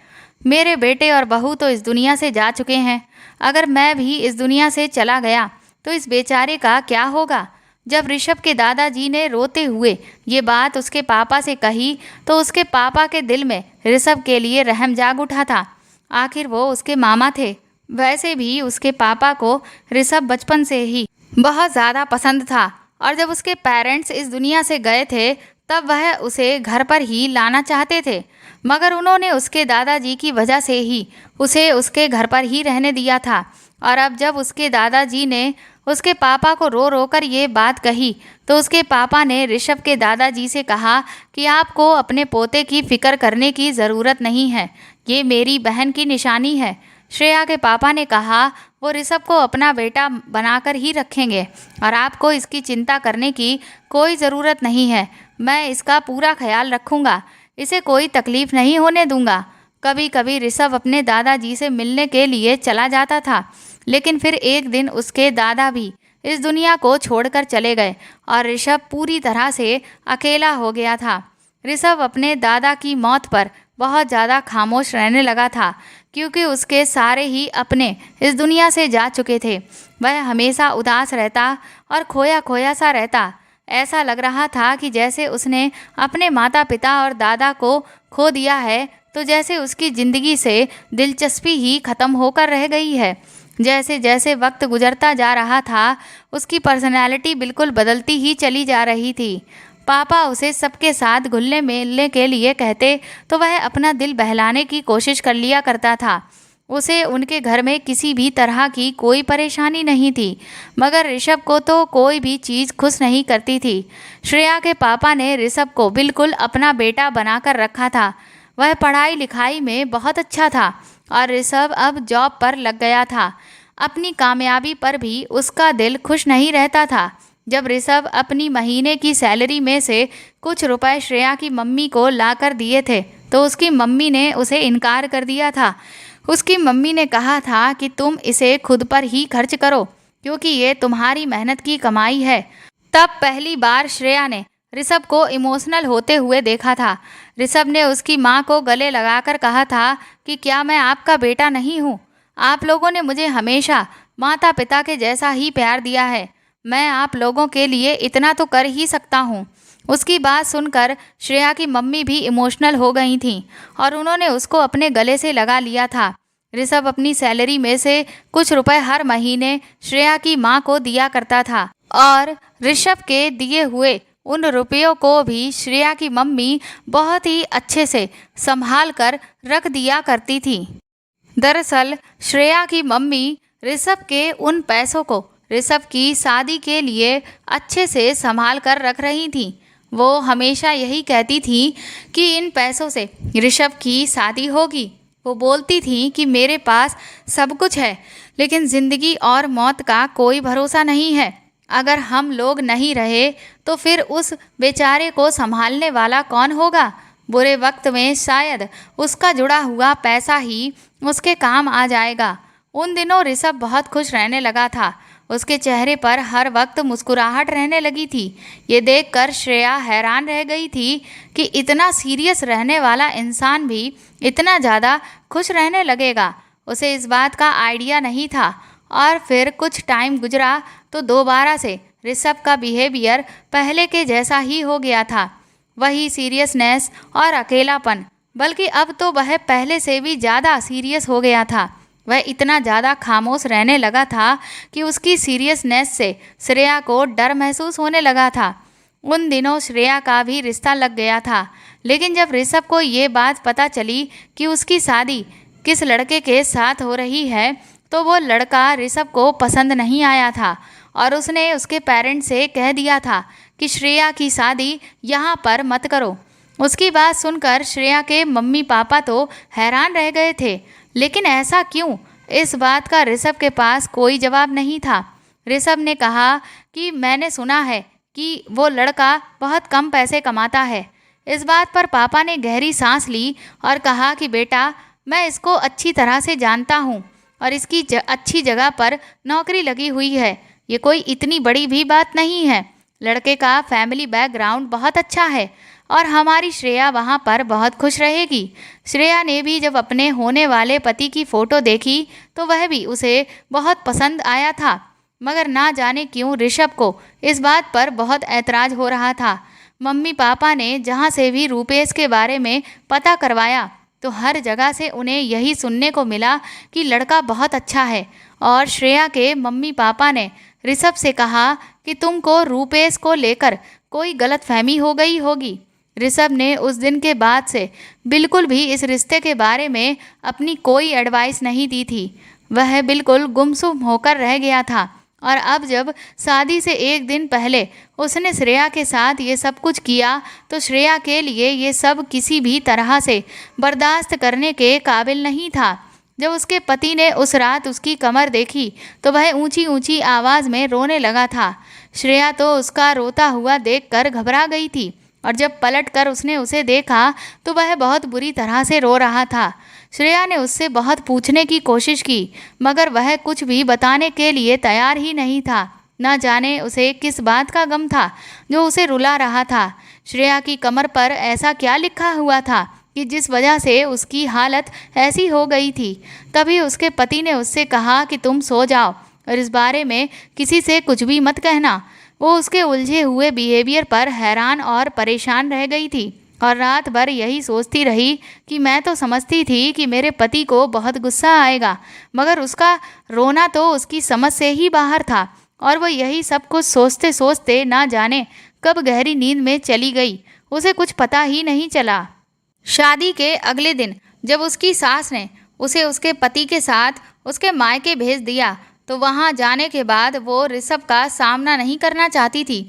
मेरे बेटे और बहू तो इस दुनिया से जा चुके हैं। अगर मैं भी इस दुनिया से चला गया तो इस बेचारे का क्या होगा। जब ऋषभ के दादाजी ने रोते हुए ये बात उसके पापा से कही तो उसके पापा के दिल में ऋषभ के लिए रहम जाग उठा था। आखिर वो उसके मामा थे। वैसे भी उसके पापा को ऋषभ बचपन से ही बहुत ज़्यादा पसंद था और जब उसके पेरेंट्स इस दुनिया से गए थे तब वह उसे घर पर ही लाना चाहते थे, मगर उन्होंने उसके दादाजी की वजह से ही उसे उसके घर पर ही रहने दिया था। और अब जब उसके दादाजी ने उसके पापा को रो रो कर ये बात कही तो उसके पापा ने ऋषभ के दादाजी से कहा कि आपको अपने पोते की फिक्र करने की ज़रूरत नहीं है, ये मेरी बहन की निशानी है। श्रेया के पापा ने कहा वो ऋषभ को अपना बेटा बनाकर ही रखेंगे और आपको इसकी चिंता करने की कोई ज़रूरत नहीं है। मैं इसका पूरा ख्याल रखूँगा, इसे कोई तकलीफ़ नहीं होने दूंगा। कभी कभी ऋषभ अपने दादाजी से मिलने के लिए चला जाता था, लेकिन फिर एक दिन उसके दादा भी इस दुनिया को छोड़कर चले गए और ऋषभ पूरी तरह से अकेला हो गया था। ऋषभ अपने दादा की मौत पर बहुत ज़्यादा खामोश रहने लगा था, क्योंकि उसके सारे ही अपने इस दुनिया से जा चुके थे। वह हमेशा उदास रहता और खोया खोया सा रहता। ऐसा लग रहा था कि जैसे उसने अपने माता पिता और दादा को खो दिया है, तो जैसे उसकी ज़िंदगी से दिलचस्पी ही ख़त्म होकर रह गई है। जैसे जैसे वक्त गुजरता जा रहा था, उसकी पर्सनैलिटी बिल्कुल बदलती ही चली जा रही थी। पापा उसे सबके साथ घुलने मिलने के लिए कहते तो वह अपना दिल बहलाने की कोशिश कर लिया करता था। उसे उनके घर में किसी भी तरह की कोई परेशानी नहीं थी, मगर ऋषभ को तो कोई भी चीज़ खुश नहीं करती थी। श्रेया के पापा ने ऋषभ को बिल्कुल अपना बेटा बनाकर रखा था। वह पढ़ाई लिखाई में बहुत अच्छा था और ऋषभ अब जॉब पर लग गया था। अपनी कामयाबी पर भी उसका दिल खुश नहीं रहता था। जब ऋषभ अपनी महीने की सैलरी में से कुछ रुपए श्रेया की मम्मी को लाकर दिए थे, तो उसकी मम्मी ने उसे इनकार कर दिया था। उसकी मम्मी ने कहा था कि तुम इसे खुद पर ही खर्च करो, क्योंकि ये तुम्हारी मेहनत की कमाई है। तब पहली बार श्रेया ने ऋषभ को इमोशनल होते हुए देखा था। ऋषभ ने उसकी माँ को गले लगाकर कहा था कि क्या मैं आपका बेटा नहीं हूँ? आप लोगों ने मुझे हमेशा माता पिता के जैसा ही प्यार दिया है। मैं आप लोगों के लिए इतना तो कर ही सकता हूँ। उसकी बात सुनकर श्रेया की मम्मी भी इमोशनल हो गई थीं और उन्होंने उसको अपने गले से लगा लिया था। ऋषभ अपनी सैलरी में से कुछ रुपए हर महीने श्रेया की माँ को दिया करता था और ऋषभ के दिए हुए उन रुपयों को भी श्रेया की मम्मी बहुत ही अच्छे से संभाल कर रख दिया करती थी। दरअसल श्रेया की मम्मी ऋषभ के उन पैसों को ऋषभ की शादी के लिए अच्छे से संभाल कर रख रही थी। वो हमेशा यही कहती थी कि इन पैसों से ऋषभ की शादी होगी। वो बोलती थी कि मेरे पास सब कुछ है, लेकिन ज़िंदगी और मौत का कोई भरोसा नहीं है। अगर हम लोग नहीं रहे तो फिर उस बेचारे को संभालने वाला कौन होगा? बुरे वक्त में शायद उसका जुड़ा हुआ पैसा ही उसके काम आ जाएगा। उन दिनों ऋषभ बहुत खुश रहने लगा था। उसके चेहरे पर हर वक्त मुस्कुराहट रहने लगी थी। ये देखकर श्रेया हैरान रह गई थी कि इतना सीरियस रहने वाला इंसान भी इतना ज़्यादा खुश रहने लगेगा। उसे इस बात का आइडिया नहीं था। और फिर कुछ टाइम गुजरा तो दोबारा से ऋषभ का बिहेवियर पहले के जैसा ही हो गया था। वही सीरियसनेस और अकेलापन, बल्कि अब तो वह पहले से भी ज़्यादा सीरियस हो गया था। वह इतना ज़्यादा खामोश रहने लगा था कि उसकी सीरियसनेस से श्रेया को डर महसूस होने लगा था। उन दिनों श्रेया का भी रिश्ता लग गया था, लेकिन जब ऋषभ को ये बात पता चली कि उसकी शादी किस लड़के के साथ हो रही है, तो वो लड़का ऋषभ को पसंद नहीं आया था और उसने उसके पेरेंट्स से कह दिया था कि श्रेया की शादी यहाँ पर मत करो। उसकी बात सुनकर श्रेया के मम्मी पापा तो हैरान रह गए थे, लेकिन ऐसा क्यों? इस बात का ऋषभ के पास कोई जवाब नहीं था। ऋषभ ने कहा कि मैंने सुना है कि वो लड़का बहुत कम पैसे कमाता है। इस बात पर पापा ने गहरी सांस ली और कहा कि बेटा, मैं इसको अच्छी तरह से जानता हूँ और इसकी अच्छी जगह पर नौकरी लगी हुई है। ये कोई इतनी बड़ी भी बात नहीं है। लड़के का फैमिली बैकग्राउंड बहुत अच्छा है और हमारी श्रेया वहाँ पर बहुत खुश रहेगी। श्रेया ने भी जब अपने होने वाले पति की फ़ोटो देखी तो वह भी उसे बहुत पसंद आया था, मगर ना जाने क्यों ऋषभ को इस बात पर बहुत ऐतराज़ हो रहा था। मम्मी पापा ने जहाँ से भी रूपेश के बारे में पता करवाया तो हर जगह से उन्हें यही सुनने को मिला कि लड़का बहुत अच्छा है। और श्रेया के मम्मी पापा ने ऋषभ से कहा कि तुमको रूपेश को लेकर कोई गलतफहमी हो गई होगी। ऋषभ ने उस दिन के बाद से बिल्कुल भी इस रिश्ते के बारे में अपनी कोई एडवाइस नहीं दी थी। वह बिल्कुल गुमसुम होकर रह गया था और अब जब शादी से एक दिन पहले उसने श्रेया के साथ ये सब कुछ किया तो श्रेया के लिए ये सब किसी भी तरह से बर्दाश्त करने के काबिल नहीं था। जब उसके पति ने उस रात उसकी कमर देखी तो वह ऊंची ऊंची आवाज़ में रोने लगा था। श्रेया तो उसका रोता हुआ देखकर घबरा गई थी और जब पलटकर उसने उसे देखा तो वह बहुत बुरी तरह से रो रहा था। श्रेया ने उससे बहुत पूछने की कोशिश की मगर वह कुछ भी बताने के लिए तैयार ही नहीं था। न जाने उसे किस बात का गम था जो उसे रुला रहा था। श्रेया की कमर पर ऐसा क्या लिखा हुआ था कि जिस वजह से उसकी हालत ऐसी हो गई थी। तभी उसके पति ने उससे कहा कि तुम सो जाओ और इस बारे में किसी से कुछ भी मत कहना। वो उसके उलझे हुए बिहेवियर पर हैरान और परेशान रह गई थी और रात भर यही सोचती रही कि मैं तो समझती थी कि मेरे पति को बहुत गुस्सा आएगा मगर उसका रोना तो उसकी समझ से ही बाहर था और वो यही सब कुछ सोचते सोचते ना जाने कब गहरी नींद में चली गई। उसे कुछ पता ही नहीं चला। शादी के अगले दिन जब उसकी सास ने उसे उसके पति के साथ उसके मायके भेज दिया तो वहां जाने के बाद वो ऋषभ का सामना नहीं करना चाहती थी।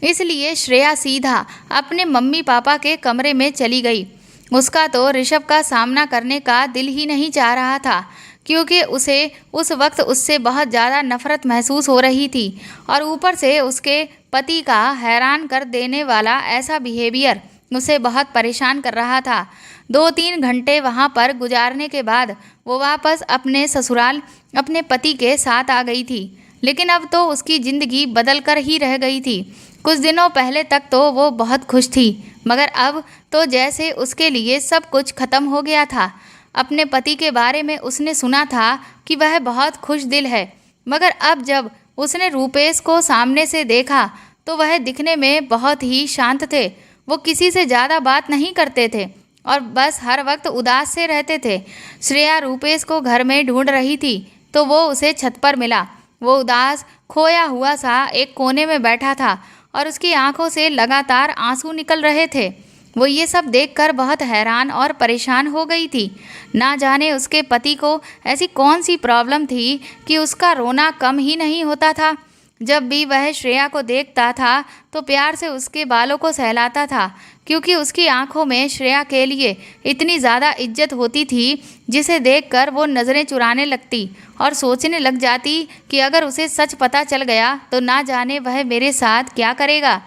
इसलिए श्रेया सीधा अपने मम्मी पापा के कमरे में चली गई। उसका तो ऋषभ का सामना करने का दिल ही नहीं चाह रहा था क्योंकि उसे उस वक्त उससे बहुत ज़्यादा नफरत महसूस हो रही थी और ऊपर से उसके पति का हैरान कर देने वाला ऐसा बिहेवियर उसे बहुत परेशान कर रहा था। 2-3 घंटे वहाँ पर गुजारने के बाद वो वापस अपने ससुराल अपने पति के साथ आ गई थी। लेकिन अब तो उसकी ज़िंदगी बदल कर ही रह गई थी। कुछ दिनों पहले तक तो वो बहुत खुश थी मगर अब तो जैसे उसके लिए सब कुछ ख़त्म हो गया था। अपने पति के बारे में उसने सुना था कि वह बहुत खुश दिल है मगर अब जब उसने रूपेश को सामने से देखा तो वह दिखने में बहुत ही शांत थे। वो किसी से ज़्यादा बात नहीं करते थे और बस हर वक्त उदास से रहते थे। श्रेया रूपेश को घर में ढूंढ रही थी तो वो उसे छत पर मिला। वो उदास खोया हुआ सा एक कोने में बैठा था और उसकी आंखों से लगातार आंसू निकल रहे थे। वो ये सब देखकर बहुत हैरान और परेशान हो गई थी। ना जाने उसके पति को ऐसी कौन सी प्रॉब्लम थी कि उसका रोना कम ही नहीं होता था। जब भी वह श्रेया को देखता था तो प्यार से उसके बालों को सहलाता था क्योंकि उसकी आंखों में श्रेया के लिए इतनी ज़्यादा इज्जत होती थी जिसे देखकर वो नज़रें चुराने लगती और सोचने लग जाती कि अगर उसे सच पता चल गया तो ना जाने वह मेरे साथ क्या करेगा।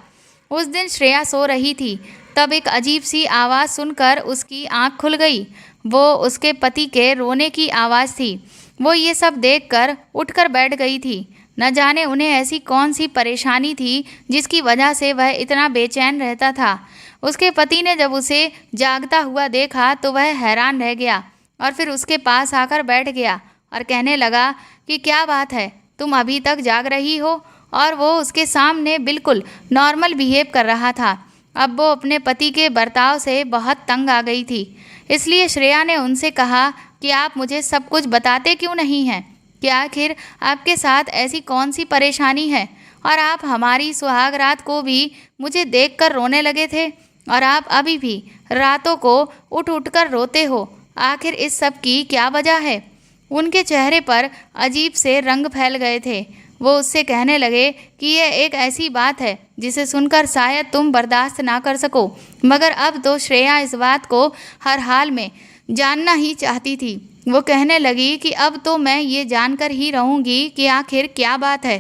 उस दिन श्रेया सो रही थी तब एक अजीब सी आवाज़ सुनकर उसकी आंख खुल गई। वो उसके पति के रोने की आवाज़ थी। वो ये सब देखकर उठकर बैठ गई थी। न जाने उन्हें ऐसी कौन सी परेशानी थी जिसकी वजह से वह इतना बेचैन रहता था। उसके पति ने जब उसे जागता हुआ देखा तो वह हैरान रह गया और फिर उसके पास आकर बैठ गया और कहने लगा कि क्या बात है, तुम अभी तक जाग रही हो। और वो उसके सामने बिल्कुल नॉर्मल बिहेव कर रहा था। अब वो अपने पति के बर्ताव से बहुत तंग आ गई थी। इसलिए श्रेया ने उनसे कहा कि आप मुझे सब कुछ बताते क्यों नहीं हैं, कि आखिर आपके साथ ऐसी कौन सी परेशानी है और आप हमारी सुहाग रात को भी मुझे देखकर रोने लगे थे और आप अभी भी रातों को उठ उठ कर रोते हो। आखिर इस सब की क्या वजह है। उनके चेहरे पर अजीब से रंग फैल गए थे। वो उससे कहने लगे कि यह एक ऐसी बात है जिसे सुनकर शायद तुम बर्दाश्त ना कर सको मगर अब तो श्रेया इस बात को हर हाल में जानना ही चाहती थी। वो कहने लगी कि अब तो मैं ये जानकर ही रहूँगी कि आखिर क्या बात है।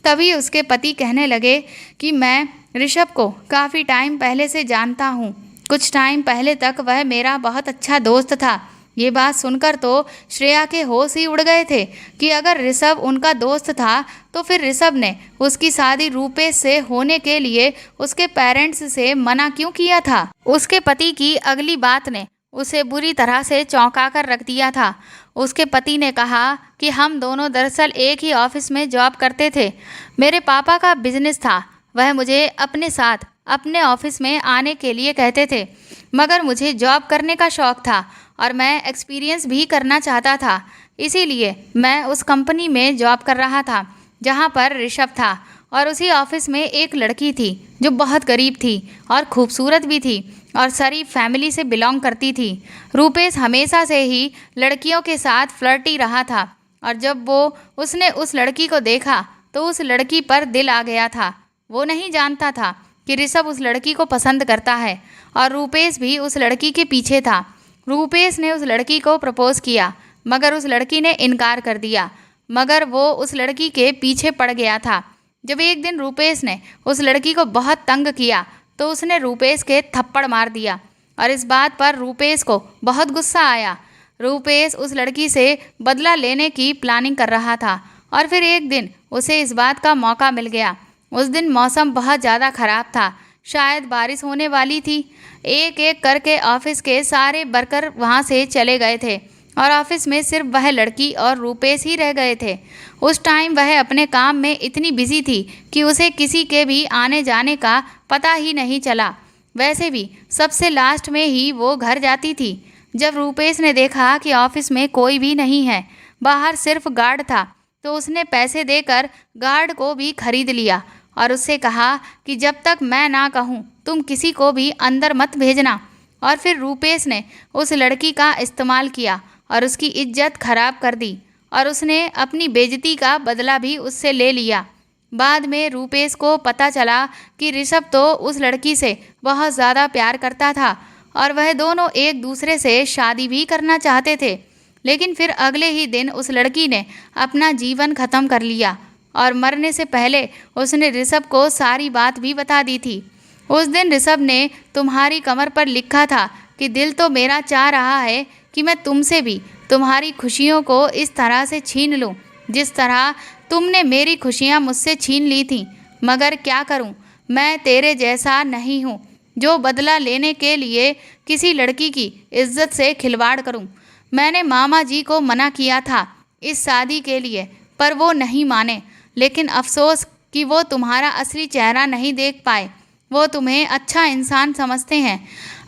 तभी उसके पति कहने लगे कि मैं ऋषभ को काफ़ी टाइम पहले से जानता हूँ। कुछ टाइम पहले तक वह मेरा बहुत अच्छा दोस्त था। ये बात सुनकर तो श्रेया के होश ही उड़ गए थे कि अगर ऋषभ उनका दोस्त था तो फिर ऋषभ ने उसकी शादी रूपेश से होने के लिए उसके पेरेंट्स से मना क्यों किया था। उसके पति की अगली बात ने उसे बुरी तरह से चौंका कर रख दिया था। उसके पति ने कहा कि हम दोनों दरअसल एक ही ऑफिस में जॉब करते थे। मेरे पापा का बिजनेस था। वह मुझे अपने साथ अपने ऑफिस में आने के लिए कहते थे मगर मुझे जॉब करने का शौक़ था और मैं एक्सपीरियंस भी करना चाहता था। इसीलिए मैं उस कंपनी में जॉब कर रहा था जहाँ पर ऋषभ था और उसी ऑफिस में एक लड़की थी जो बहुत गरीब थी और खूबसूरत भी थी और शरीफ फैमिली से बिलोंग करती थी। रूपेश हमेशा से ही लड़कियों के साथ फ्लर्टी रहा था और जब उसने उस लड़की को देखा तो उस लड़की पर दिल आ गया था। वो नहीं जानता था कि ऋषभ उस लड़की को पसंद करता है और रूपेश भी उस लड़की के पीछे था। रूपेश ने उस लड़की को प्रपोज किया, मगर उस लड़की ने इनकार कर दिया, मगर वो उस लड़की के पीछे पड़ गया था। जब एक दिन रूपेश ने उस लड़की को बहुत तंग किया तो उसने रूपेश के थप्पड़ मार दिया और इस बात पर रूपेश को बहुत गुस्सा आया। रूपेश उस लड़की से बदला लेने की प्लानिंग कर रहा था और फिर एक दिन उसे इस बात का मौका मिल गया। उस दिन मौसम बहुत ज़्यादा ख़राब था, शायद बारिश होने वाली थी। एक एक करके ऑफिस के सारे वर्कर वहाँ से चले गए थे और ऑफिस में सिर्फ वह लड़की और रूपेश ही रह गए थे। उस टाइम वह अपने काम में इतनी बिजी थी कि उसे किसी के भी आने जाने का पता ही नहीं चला। वैसे भी सबसे लास्ट में ही वो घर जाती थी। जब रूपेश ने देखा कि ऑफिस में कोई भी नहीं है, बाहर सिर्फ गार्ड था, तो उसने पैसे देकर गार्ड को भी खरीद लिया और उससे कहा कि जब तक मैं ना कहूँ तुम किसी को भी अंदर मत भेजना। और फिर रूपेश ने उस लड़की का इस्तेमाल किया और उसकी इज्जत खराब कर दी और उसने अपनी बेइज्जती का बदला भी उससे ले लिया। बाद में रूपेश को पता चला कि ऋषभ तो उस लड़की से बहुत ज़्यादा प्यार करता था और वह दोनों एक दूसरे से शादी भी करना चाहते थे। लेकिन फिर अगले ही दिन उस लड़की ने अपना जीवन ख़त्म कर लिया और मरने से पहले उसने ऋषभ को सारी बात भी बता दी थी। उस दिन ऋषभ ने तुम्हारी कमर पर लिखा था कि दिल तो मेरा चाह रहा है कि मैं तुमसे भी तुम्हारी खुशियों को इस तरह से छीन लूं जिस तरह तुमने मेरी खुशियां मुझसे छीन ली थीं, मगर क्या करूं, मैं तेरे जैसा नहीं हूं जो बदला लेने के लिए किसी लड़की की इज्जत से खिलवाड़ करूं। मैंने मामा जी को मना किया था इस शादी के लिए, पर वो नहीं माने। लेकिन अफसोस कि वो तुम्हारा असली चेहरा नहीं देख पाए। वो तुम्हें अच्छा इंसान समझते हैं।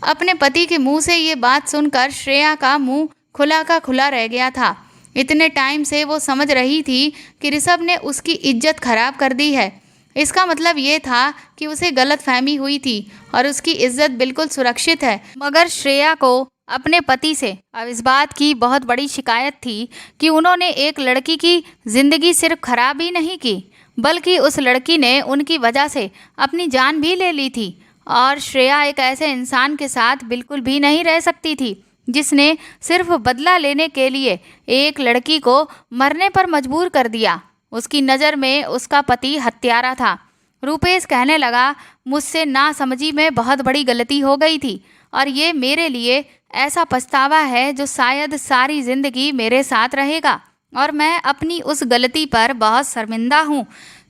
अपने पति के मुंह से ये बात सुनकर श्रेया का मुंह खुला का खुला रह गया था। इतने टाइम से वो समझ रही थी कि ऋषभ ने उसकी इज्जत खराब कर दी है। इसका मतलब ये था कि उसे गलतफहमी हुई थी और उसकी इज्जत बिल्कुल सुरक्षित है। मगर श्रेया को अपने पति से अब इस बात की बहुत बड़ी शिकायत थी कि उन्होंने एक लड़की की ज़िंदगी सिर्फ खराब ही नहीं की, बल्कि उस लड़की ने उनकी वजह से अपनी जान भी ले ली थी। और श्रेया एक ऐसे इंसान के साथ बिल्कुल भी नहीं रह सकती थी जिसने सिर्फ बदला लेने के लिए एक लड़की को मरने पर मजबूर कर दिया। उसकी नज़र में उसका पति हत्यारा था। रूपेश कहने लगा, मुझसे नासमझी में बहुत बड़ी गलती हो गई थी और ये मेरे लिए ऐसा पछतावा है जो शायद सारी ज़िंदगी मेरे साथ रहेगा और मैं अपनी उस गलती पर बहुत शर्मिंदा हूँ।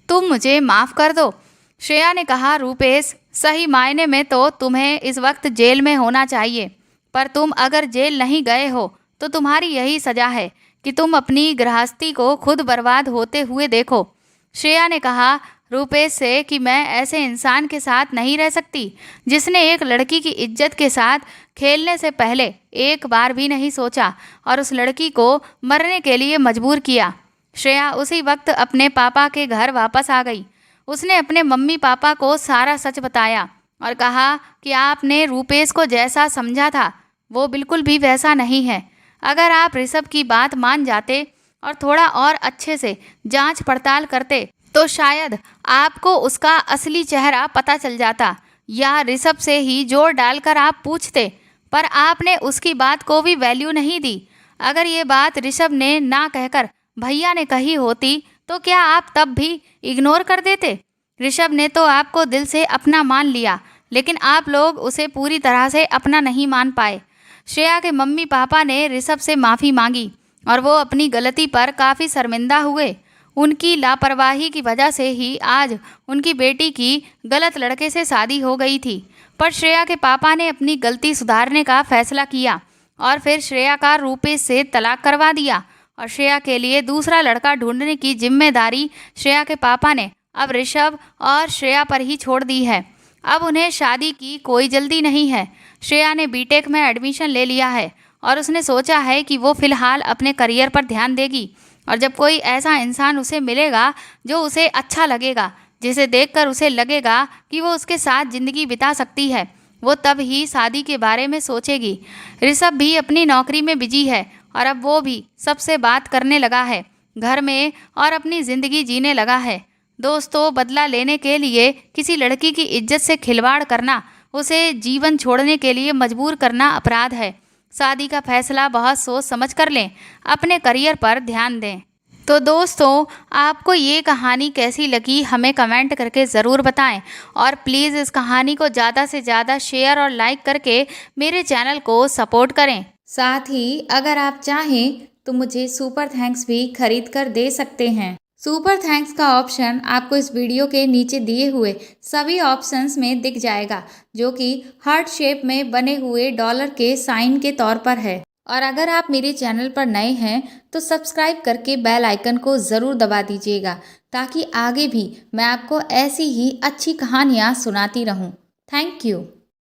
तुम मुझे माफ़ कर दो। श्रेया ने कहा, रूपेश, सही मायने में तो तुम्हें इस वक्त जेल में होना चाहिए, पर तुम अगर जेल नहीं गए हो तो तुम्हारी यही सज़ा है कि तुम अपनी गृहस्थी को खुद बर्बाद होते हुए देखो। श्रेया ने कहा रूपेश से कि मैं ऐसे इंसान के साथ नहीं रह सकती जिसने एक लड़की की इज्जत के साथ खेलने से पहले एक बार भी नहीं सोचा और उस लड़की को मरने के लिए मजबूर किया। श्रेया उसी वक्त अपने पापा के घर वापस आ गई। उसने अपने मम्मी पापा को सारा सच बताया और कहा कि आपने रूपेश को जैसा समझा था वो बिल्कुल भी वैसा नहीं है। अगर आप ऋषभ की बात मान जाते और थोड़ा और अच्छे से जांच पड़ताल करते तो शायद आपको उसका असली चेहरा पता चल जाता, या ऋषभ से ही जोर डालकर आप पूछते, पर आपने उसकी बात को भी वैल्यू नहीं दी। अगर ये बात ऋषभ ने ना कहकर भैया ने कही होती तो क्या आप तब भी इग्नोर कर देते? ऋषभ ने तो आपको दिल से अपना मान लिया, लेकिन आप लोग उसे पूरी तरह से अपना नहीं मान पाए। श्रेया के मम्मी पापा ने ऋषभ से माफ़ी मांगी और वो अपनी गलती पर काफ़ी शर्मिंदा हुए। उनकी लापरवाही की वजह से ही आज उनकी बेटी की गलत लड़के से शादी हो गई थी। पर श्रेया के पापा ने अपनी गलती सुधारने का फैसला किया और फिर श्रेया का रूपेश से तलाक करवा दिया और श्रेया के लिए दूसरा लड़का ढूंढने की जिम्मेदारी श्रेया के पापा ने अब ऋषभ और श्रेया पर ही छोड़ दी है। अब उन्हें शादी की कोई जल्दी नहीं है। श्रेया ने बीटेक में एडमिशन ले लिया है और उसने सोचा है कि वो फ़िलहाल अपने करियर पर ध्यान देगी और जब कोई ऐसा इंसान उसे मिलेगा जो उसे अच्छा लगेगा, जिसे देखकर उसे लगेगा कि वो उसके साथ ज़िंदगी बिता सकती है, वो तब ही शादी के बारे में सोचेगी। ऋषभ भी अपनी नौकरी में बिजी है और अब वो भी सबसे बात करने लगा है। घर में और अपनी ज़िंदगी जीने लगा है। दोस्तों, बदला लेने के लिए किसी लड़की की इज्जत से खिलवाड़ करना, उसे जीवन छोड़ने के लिए मजबूर करना अपराध है। शादी का फैसला बहुत सोच समझ कर लें, अपने करियर पर ध्यान दें। तो दोस्तों, आपको ये कहानी कैसी लगी हमें कमेंट करके ज़रूर बताएं और प्लीज़ इस कहानी को ज़्यादा से ज़्यादा शेयर और लाइक करके मेरे चैनल को सपोर्ट करें। साथ ही अगर आप चाहें तो मुझे सुपर थैंक्स भी खरीद कर दे सकते हैं। सुपर थैंक्स का ऑप्शन आपको इस वीडियो के नीचे दिए हुए सभी ऑप्शंस में दिख जाएगा, जो कि हार्ट शेप में बने हुए डॉलर के साइन के तौर पर है। और अगर आप मेरे चैनल पर नए हैं तो सब्सक्राइब करके बेल आइकन को ज़रूर दबा दीजिएगा, ताकि आगे भी मैं आपको ऐसी ही अच्छी कहानियाँ सुनाती रहूँ। Thank you.